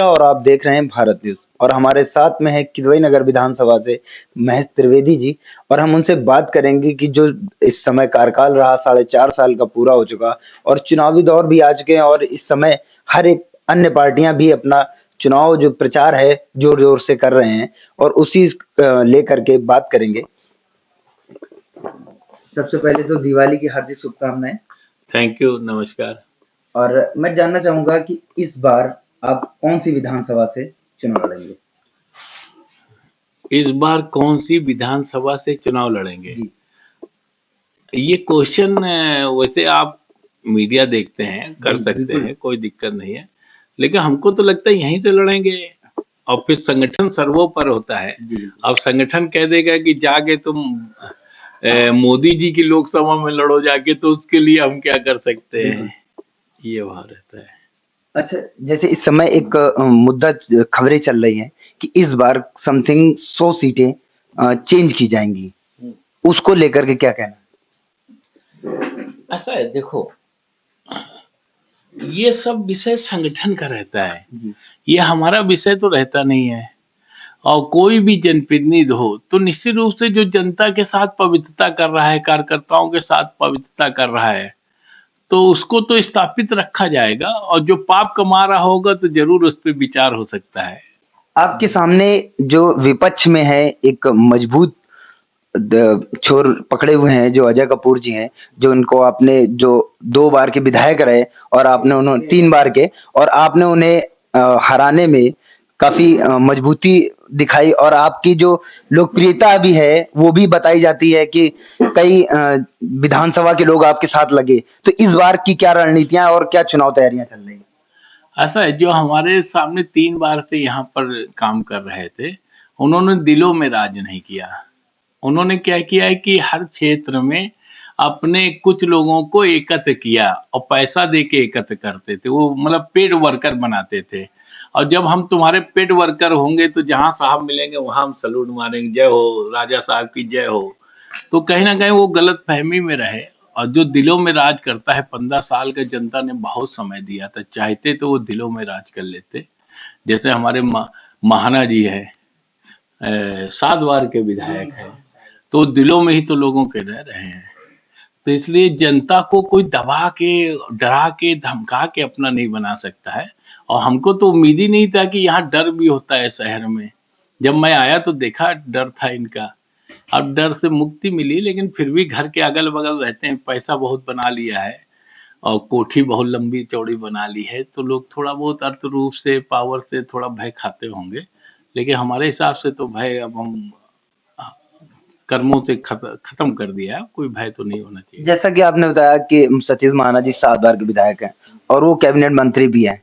और आप देख रहे हैं भारत न्यूज़ और हमारे साथ में है किदवई नगर विधानसभा से महेश त्रिवेदी जी। और हम उनसे बात करेंगे कि जो इस समय कार्यकाल रहा 4.5 साल का पूरा हो चुका और चुनावी दौर भी आ चुके हैं और इस समय हर एक अन्य पार्टियां भी अपना चुनाव जो प्रचार है जोर-जोर से कर रहे हैं और उसी लेकर के बात करेंगे। सबसे पहले तो दिवाली की हार्दिक शुभकामनाएं। थैंक यू, नमस्कार। और मैं जानना चाहूंगा कि इस बार आप कौन सी विधानसभा से चुनाव लड़ेंगे? इस बार कौन सी विधानसभा से चुनाव लड़ेंगे? जी। ये क्वेश्चन वैसे आप मीडिया देखते हैं, कर जी, सकते बिल्कुल। हैं, कोई दिक्कत नहीं है। लेकिन हमको तो लगता है यहीं से लड़ेंगे और फिर संगठन सर्वोपरि होता है। जी, बिल्कुल। अब संगठन कह देगा कि जाके तुम मोदी जी की लोकसभा में लड़ो जाके, तो उसके लिए हम क्या कर सकते बिल्कुल। हैं? ये भाव रहता है। अच्छा, जैसे इस समय एक मुद्दा खबरें चल रही हैं कि इस बार समथिंग 100 सीटें चेंज की जाएँगी। उसको लेकर के क्या कहना ऐसा है, देखो, ये सब विषय संगठन का रहता है। है? जी। ये हमारा विषय तो रहता नहीं है। और कोई भी जनप्रतिनिधि हो तो निश्चित रूप से जो जनता के साथ पवित्रता कर रहा है, कार्यकर्ताओं के साथ पवित्रता कर रहा है, तो उसको तो स्थापित रखा जाएगा और जो पाप कमा रहा होगा तो जरूर उस पर विचार हो सकता है। आपके सामने जो विपक्ष में है एक मजबूत छोर पकड़े हुए हैं जो अजय कपूर जी हैं, जो उनको आपने जो 2 बार के विधायक रहे और आपने उन्होंने 3 बार के और आपने उन्हें हराने में काफ़ी मजबूती दिखाई और आपकी जो लोकप्रियता भी है, वो भी बताई जाती है कि कई विधानसभा के लोग आपके साथ लगे। तो इस बार की क्या रणनीतियाँ और क्या चुनाव तैयारियाँ चल रही हैं? ऐसा है, जो हमारे सामने 3 बार से यहाँ पर काम कर रहे थे, उन्होंने दिलों में राज नहीं किया। उन्होंने क्या किया है कि हर क्षेत्र में अपने कुछ लोगों को एकत्र किया और पैसा दे के एकत्र करते थे। वो मतलब पेड वर्कर बनाते थे। और जब हम तुम्हारे पेड वर्कर होंगे तो जहाँ साहब मिलेंगे वहाँ हम सैल्यूट मारेंगे, जय हो, राजा साहब की जय हो। तो कहीं न कहीं वो गलतफ़हमी में रहे और जो दिलों में राज करता है, 15 साल का जनता ने बहुत समय दिया था। चाहते तो वो दिलों में राज कर लेते। जैसे हमारे महाना जी हैं, 7 बार के विधायक हैं। तो दिलों में ही तो लोगों के रह रहे हैं। तो इसलिए जनता को कोई दबा के, डरा के, धमका के अपना नहीं बना सकता है। और हमको तो उम्मीद ही नहीं था कि यहाँ डर भी होता है शहर में। जब मैं आया तो देखा डर था इनका। अब डर से मुक्ति मिली, लेकिन फिर भी घर के अगल-बगल रहते हैं, पैसा बहुत बना लिया है और कोठी बहुत लंबी चौड़ी बना ली है, तो लोग थोड़ा बहुत अर्थ रूप से, पावर से थोड़ा भय खाते होंगे। लेकिन हमारे हिसाब से तो भय अब हम कर्मों से खत्म कर दिया है, कोई भय तो नहीं होना चाहिए। जैसा कि आपने बताया कि सतीश महाना जी 7 बार के विधायक हैं और वो कैबिनेट मंत्री भी हैं।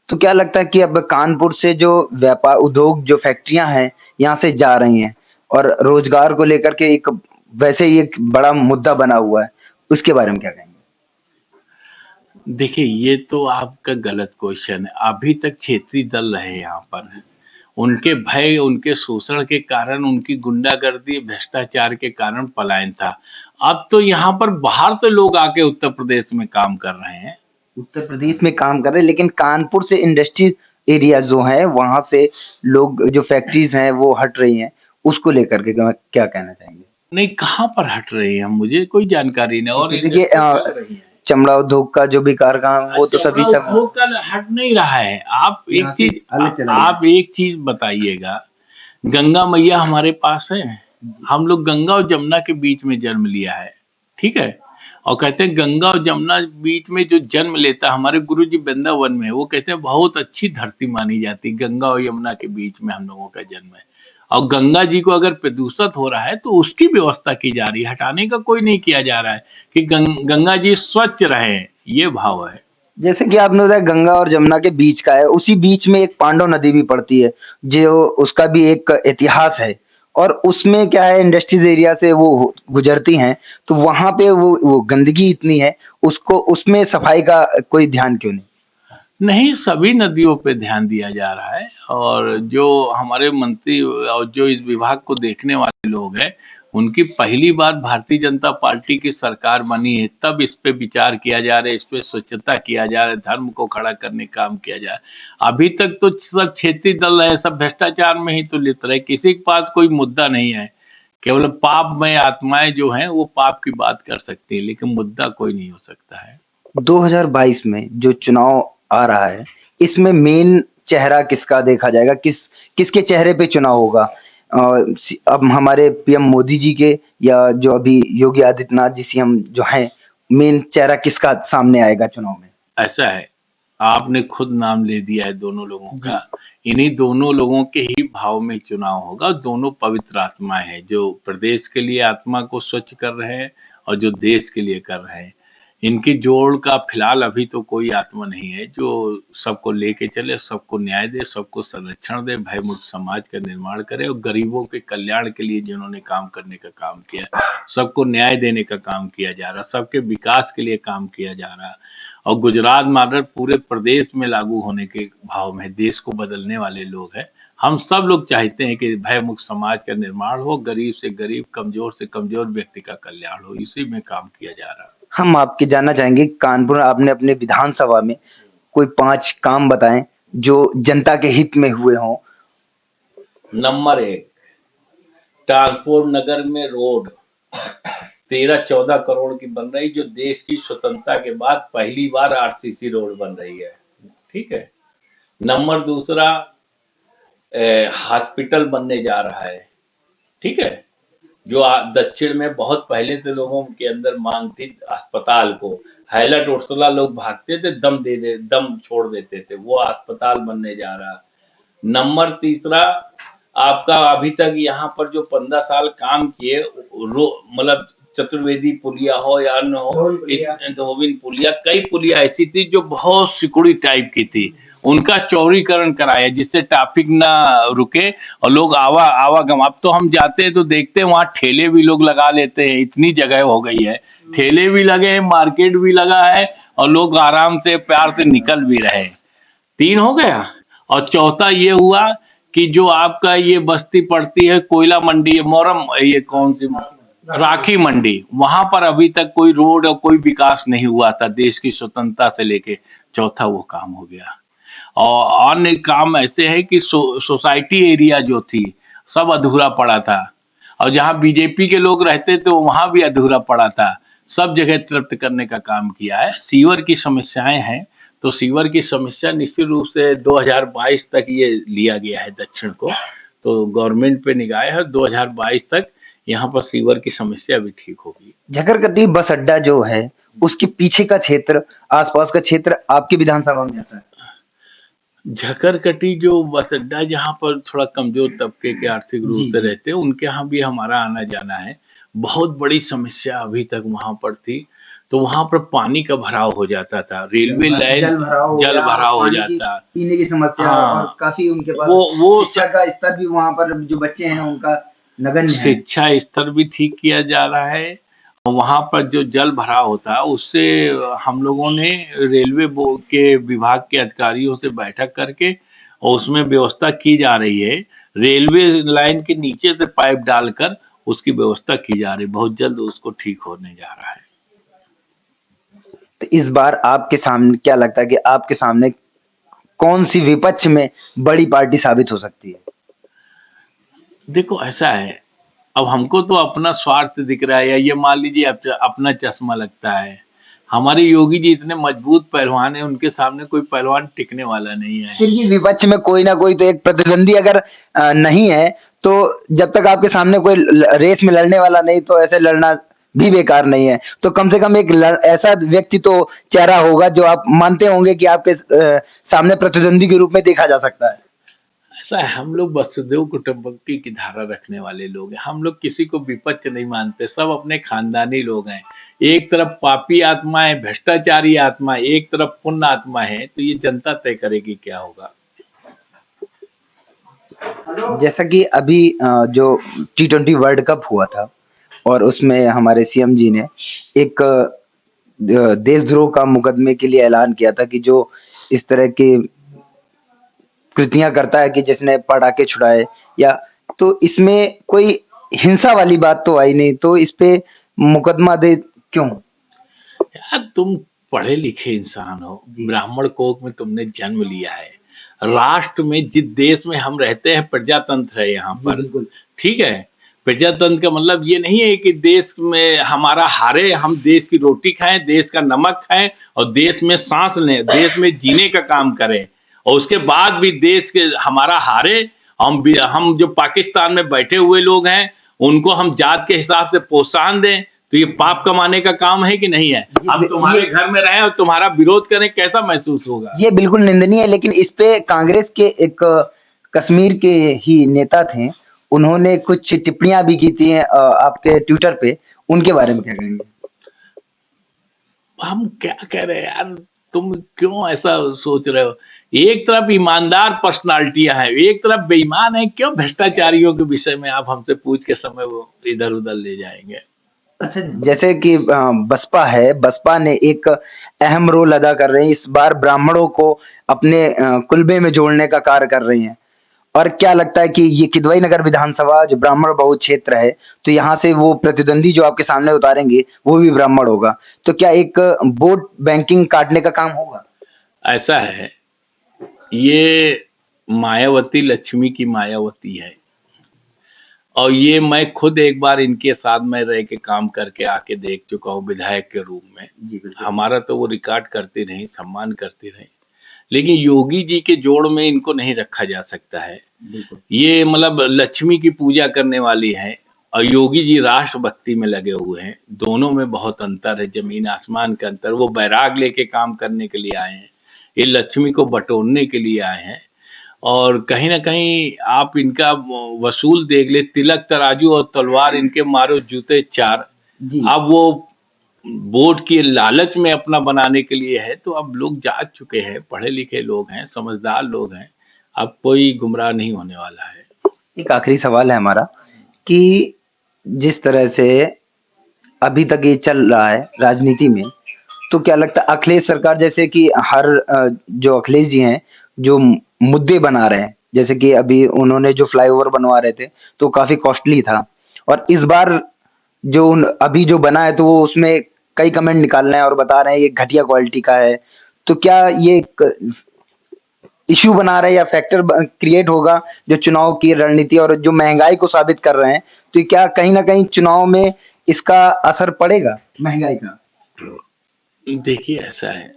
तो क्या लगता है कि अब कानपुर से जो व्यापार उद्योग जो फैक्ट्रियां हैं यहाँ से जा रही हैं और रोजगार को लेकर के एक वैसे ही एक बड़ा मुद्दा बना हुआ है, उसके बारे में क्या कहेंगे? देखिए, ये तो आपका गलत क्वेश्चन है। अभी तक क्षेत्रीय दल रहे यहाँ पर। उनके भय, उनके शोषण के कारण, उनकी गुंडागर्दी, भ्रष्टाचार के कारण पलायन था। अब तो यहाँ पर बाहर से लोग आके उत्तर प्रदेश में काम कर रहे हैं। उत्तर प्रदेश में काम कर रहे हैं लेकिन कानपुर से इंडस्ट्री एरिया जो है वहां से लोग जो फैक्ट्रीज हैं वो हट रही हैं, उसको लेकर के क्या कहना चाहेंगे? नहीं, कहाँ पर हट रही हैं? मुझे कोई जानकारी नहीं। और क्योंकि देखिए इंडस्ट्री चल रही है। चमड़ा उद्योग का जो भी कारखाना वो तो सभी चमड़ा सब उद्योग का हट नहीं रहा है। यहाँ से अलग चला गया। आप एक चीज बताइएगा, गंगा मैया हमारे पास है। हम लोग गंगा और जमुना के बीच में जन्म लिया है, ठीक है। और कहते हैं गंगा और जमुना बीच में जो जन्म लेता है, हमारे गुरु जी वृंदावन में, वो कहते हैं बहुत अच्छी धरती मानी जाती है, गंगा और यमुना के बीच में हम लोगों का जन्म है। और गंगा जी को अगर प्रदूषित हो रहा है तो उसकी व्यवस्था की जा रही है, हटाने का कोई नहीं किया जा रहा है कि गंगा जी स्वच्छ रहे, ये भाव है। जैसे कि आपने बताया गंगा और जमुना के बीच का है, उसी बीच में एक पांडव नदी भी पड़ती है, जो उसका भी एक इतिहास है और उसमें क्या है इंडस्ट्रीज एरिया से वो गुजरती हैं, तो वहाँ पे वो गंदगी इतनी है, उसको उसमें सफाई का कोई ध्यान क्यों नहीं? नहीं, सभी नदियों पे ध्यान दिया जा रहा है और जो हमारे मंत्री और जो इस विभाग को देखने वाले लोग हैं, उनकी पहली बार भारतीय जनता पार्टी की सरकार बनी है, तब इस पे विचार किया जा रहा है, इस पे स्वच्छता किया जा रहा है, धर्म को खड़ा करने का काम किया जा रहा है। अभी तक तो सब क्षेत्रीय दल है, सब भ्रष्टाचार में ही तो लिप्त रहे, किसी के पास कोई मुद्दा नहीं है। केवल पापमय आत्माएं जो हैं वो पाप की बात कर सकती है, लेकिन मुद्दा कोई नहीं हो सकता है। 2022 में जो चुनाव आ रहा है, इसमें मेन चेहरा किसका देखा जाएगा? किसके चेहरे पे चुनाव होगा? अब हमारे पीएम मोदी जी के, या जो अभी योगी आदित्यनाथ जी सीएम जो हैं, मेन चेहरा किसका सामने आएगा चुनाव में? ऐसा है, आपने खुद नाम ले दिया है दोनों लोगों जी। का। इन्हीं दोनों लोगों के ही भाव में चुनाव होगा। दोनों पवित्र आत्माएं हैं, जो प्रदेश के लिए आत्मा को स्वच्छ कर रहे हैं और जो देश के लिए कर रहे हैं। इनकी जोड़ का फिलहाल अभी तो कोई आत्मा नहीं है जो सबको लेके चले, सबको न्याय दे, सबको संरक्षण दे, भयमुक्त समाज का निर्माण करे और गरीबों के कल्याण के लिए जिन्होंने काम करने का काम किया, सबको न्याय देने का काम किया जा रहा, सबके विकास के लिए काम किया जा रहा। और गुजरात मॉडल पूरे प्रदेश में लागू होने के भाव में देश को बदलने वाले लोग हैं। हम सब लोग चाहते हैं कि भयमुक्त समाज का निर्माण हो, गरीब से गरीब, कमजोर से कमजोर व्यक्ति का कल्याण हो, इसी में काम किया जा रहा है। हम आपके जानना चाहेंगे, कानपुर आपने अपने विधानसभा में कोई 5 काम बताएं जो जनता के हित में हुए हों। नंबर 1, कानपुर नगर में रोड 13-14 करोड़ की बन रही, जो देश की स्वतंत्रता के बाद पहली बार आरसीसी रोड बन रही है। ठीक है। नंबर दूसरा, हॉस्पिटल बनने जा रहा है। ठीक है। जो दक्षिण में बहुत पहले से लोगों के अंदर मांग थी अस्पताल को, हैलट उर्सुला लोग भागते थे, दम छोड़ देते थे, वो अस्पताल बनने जा रहा। नंबर तीसरा, आपका अभी तक यहाँ पर जो 15 साल काम किए, मतलब चतुर्वेदी पुलिया हो या अन्य हो, धोबिन पुलिया, कई पुलिया ऐसी थी जो बहुत सिकुड़ी टाइप की थी, उनका चौड़ीकरण कराया जिससे ट्रैफिक ना रुके और लोग आवागम। अब तो हम जाते हैं तो देखते हैं वहाँ ठेले भी लोग लगा लेते हैं, इतनी जगह हो गई है, ठेले भी लगे हैं, मार्केट भी लगा है और लोग आराम से प्यार से निकल भी रहे। 3 हो गया। और चौथा ये हुआ कि जो आपका ये बस्ती पड़ती है कोयला मंडी, मोरम, ये कौन सी राखी मंडी, वहां पर अभी तक कोई रोड और कोई विकास नहीं हुआ था देश की स्वतंत्रता से लेके। चौथा वो काम हो गया। और अन्य काम ऐसे हैं कि सोसाइटी एरिया जो थी सब अधूरा पड़ा था, और जहाँ बीजेपी के लोग रहते थे वहां भी अधूरा पड़ा था, सब जगह तृप्त करने का काम किया है। सीवर की समस्याएं हैं, तो सीवर की समस्या निश्चित रूप से 2022 तक ये लिया गया है दक्षिण को, तो गवर्नमेंट पे निगाह है, 2022 तक यहाँ पर सीवर की समस्या भी ठीक होगी। झकरकटी बस अड्डा जो है, उसके पीछे का क्षेत्र, आसपास का क्षेत्र आपकी विधानसभा में आता है? झकरकटी जो बस अड्डा, जहाँ पर थोड़ा कमजोर तबके के आर्थिक रूप से रहते हैं, उनके यहाँ भी हमारा आना जाना है। बहुत बड़ी समस्या अभी तक वहां पर थी, तो वहां पर पानी का भराव हो जाता था, रेलवे लाइन जल भराव हो जाता, पीने की समस्या। हाँ, और काफी उनके पास वो शिक्षा का स्तर भी वहां पर जो बच्चे हैं उनका नगण्य है। शिक्षा स्तर भी ठीक किया जा रहा है। वहां पर जो जल भराव होता है उससे हम लोगों ने रेलवे बोर्ड के विभाग के अधिकारियों से बैठक करके और उसमें व्यवस्था की जा रही है, रेलवे लाइन के नीचे से पाइप डालकर उसकी व्यवस्था की जा रही है, बहुत जल्द उसको ठीक होने जा रहा है। तो इस बार आपके सामने क्या लगता है कि आपके सामने कौन सी विपक्ष में बड़ी पार्टी साबित हो सकती है? देखो ऐसा है, अब हमको तो अपना स्वार्थ दिख रहा है, या ये मान लीजिए अपना चश्मा लगता है। हमारे योगी जी इतने मजबूत पहलवान हैं, उनके सामने कोई पहलवान टिकने वाला नहीं है। फिर भी विपक्ष में कोई ना कोई तो एक प्रतिद्वंदी अगर नहीं है, तो जब तक आपके सामने कोई रेस में लड़ने वाला नहीं, तो ऐसे लड़ना भी बेकार नहीं है। तो कम से कम एक ऐसा व्यक्ति तो चेहरा होगा जो आप मानते होंगे कि आपके सामने प्रतिद्वंदी के रूप में देखा जा सकता है। ऐसा है, हम लोग वसुदेव कुटुंबकम की धारा रखने वाले लोग हैं, हम लोग किसी को विपक्ष नहीं मानते, सब अपने खानदानी लोग हैं। एक तरफ पापी आत्मा है, भ्रष्टाचारी आत्मा है, एक तरफ पुण्य आत्मा है, तो ये जनता तय करेगी क्या होगा। जैसा कि अभी जो T20 वर्ल्ड कप हुआ था, और उसमें हमारे सीएम जी ने एक देशद्रोह का मुकदमे के लिए ऐलान किया था कि जो इस तरह की कृतियां करता है, कि जिसने पटाखे छुड़ाए, या तो इसमें कोई हिंसा वाली बात तो आई नहीं, तो इस पे मुकदमा दे क्यों? यार तुम पढ़े लिखे इंसान हो, जी। ब्राह्मण कोख में तुमने जन्म लिया है, राष्ट्र में जिस देश में हम रहते हैं प्रजातंत्र है यहाँ जी, पर, बिल्कुल। ठीक है। प्रजातंत्र का मतलब ये नहीं है कि देश में हमारा हारे, हम देश की रोटी खाएं, देश का नमक खाएं और देश में सांस लें, देश में जीने का काम करें, और उसके बाद भी देश के हमारा हारे, हम जो पाकिस्तान में बैठे हुए लोग हैं उनको हम जात के हिसाब से प्रोत्साहन दें, तो ये पाप कमाने का काम है कि नहीं है? हम तुम्हारे घर में रहें और तुम्हारा विरोध करें, कैसा महसूस होगा? ये बिल्कुल निंदनीय है, लेकिन इस पे कांग्रेस के एक कश्मीर के ही नेता थे, उन्होंने कुछ टिप्पणियां भी की थी आपके ट्विटर पे, उनके बारे में क्या कहेंगे? हम क्या कह रहे हैं यार, तुम क्यों ऐसा सोच रहे हो? एक तरफ ईमानदार पर्सनालिटियां हैं, एक तरफ बेईमान है, क्यों भ्रष्टाचारियों के विषय में आप हमसे पूछ के समय वो इधर उधर ले जाएंगे? अच्छा, जैसे कि बसपा है, बसपा ने एक अहम रोल अदा कर रही है, इस बार ब्राह्मणों को अपने कुनबे में जोड़ने का कार्य कर रही हैं। और क्या लगता है कि ये किदवई नगर विधानसभा जो ब्राह्मण बहुल क्षेत्र है, तो यहाँ से वो प्रतिद्वंदी जो आपके सामने उतारेंगे, वो भी ब्राह्मण होगा। तो क्या एक वोट बैंकिंग काटने का काम होगा? ऐसा है, ये मायावती लक्ष्मी की मायावती है, और ये मैं खुद एक बार इनके साथ में रह के काम करके आके देख चुका हूँ विधायक के रूप में। जी, बिल्कुल। हमारा तो वो रिकॉर्ड करती रही, सम्मान करती रही, लेकिन योगी जी के जोड़ में इनको नहीं रखा जा सकता है। बिल्कुल। ये मतलब लक्ष्मी की पूजा करने वाली है, और योगी जी राष्ट्रभक्ति में लगे हुए हैं। दोनों में बहुत अंतर है, जमीन आसमान का अंतर। वो बैराग लेके काम करने के लिए आए हैं, ये लक्ष्मी को बटोरने के लिए आए हैं। और कहीं ना कहीं आप इनका वसूल देख ले, तिलक तराजू और तलवार इनके मारो जूते चार। जी। अब वो वोट की लालच में अपना बनाने के लिए है, तो अब लोग जाग चुके हैं, पढ़े लिखे लोग हैं, समझदार लोग हैं, अब कोई गुमराह नहीं होने वाला है। एक आखिरी सवाल है हमारा कि जिस तरह से अभी तक ये चल रहा है राजनीति में, तो क्या लगता है अखिलेश सरकार जैसे कि हर जो अखिलेश जी हैं, जो मुद्दे बना रहे हैं, जैसे कि अभी उन्होंने जो फ्लाईओवर बनवा रहे थे, तो काफ़ी कॉस्टली था, और इस बार जो अभी जो बना है, तो वो उसमें कई कमेंट निकाल रहे हैं और बता रहे हैं ये घटिया क्वालिटी का है। तो क्या ये एक इश्यू बना रहे हैं या फैक्टर क्रिएट होगा जो चुनाव की रणनीति और जो महंगाई को साबित कर रहे हैं, तो क्या कहीं ना कहीं चुनाव में इसका असर पड़ेगा महंगाई का? देखिए ऐसा है,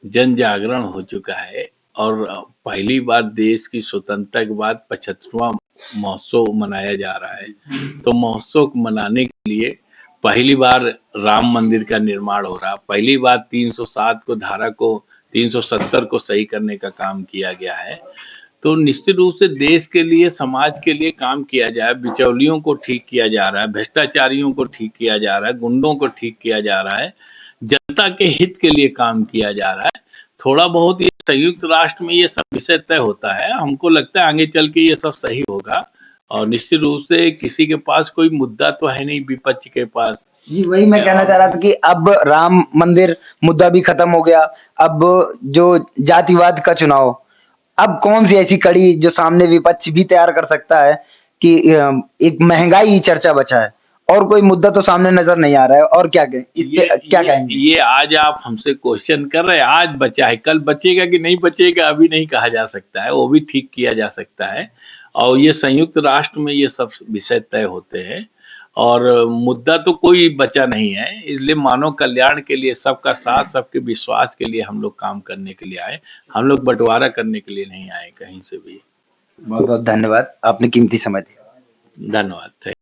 जन जागरण हो चुका है, और पहली बार देश की स्वतंत्रता के बाद 75वां महोत्सव मनाया जा रहा है। तो महोत्सव को मनाने के लिए पहली बार राम मंदिर का निर्माण हो रहा है, पहली बार 307 को धारा को 370 को सही करने का काम किया गया है। तो निश्चित रूप से देश के लिए, समाज के लिए काम किया जाए, बिचौलियों को ठीक किया जा रहा है, भ्रष्टाचारियों को ठीक किया जा रहा है, गुंडों को ठीक किया जा रहा है, जनता के हित के लिए काम किया जा रहा है। थोड़ा बहुत ये संयुक्त राष्ट्र में ये सब विषय तय होता है, हमको लगता है आगे चल के ये सब सही होगा, और निश्चित रूप से किसी के पास कोई मुद्दा तो है नहीं विपक्ष के पास। जी, वही मैं कहना चाह रहा था कि अब राम मंदिर मुद्दा भी खत्म हो गया, अब जो जातिवाद का चुनाव, अब कौन सी ऐसी कड़ी जो सामने विपक्ष भी तैयार कर सकता है कि एक महंगाई ही चर्चा बचा है, और कोई मुद्दा तो सामने नजर नहीं आ रहा है, और क्या कहें इस पे, क्या कहेंगे? ये आज आप हमसे क्वेश्चन कर रहे हैं, आज बचा है, कल बचेगा कि नहीं बचेगा अभी नहीं कहा जा सकता है, वो भी ठीक किया जा सकता है। और ये संयुक्त राष्ट्र में ये सब विषय तय होते हैं, और मुद्दा तो कोई बचा नहीं है, इसलिए मानव कल्याण के लिए, सबका साथ, सबके विश्वास के लिए हम लोग काम करने के लिए आए, हम लोग बंटवारा करने के लिए नहीं आए कहीं से भी। बहुत बहुत धन्यवाद, आपने कीमती समय दिया। धन्यवाद।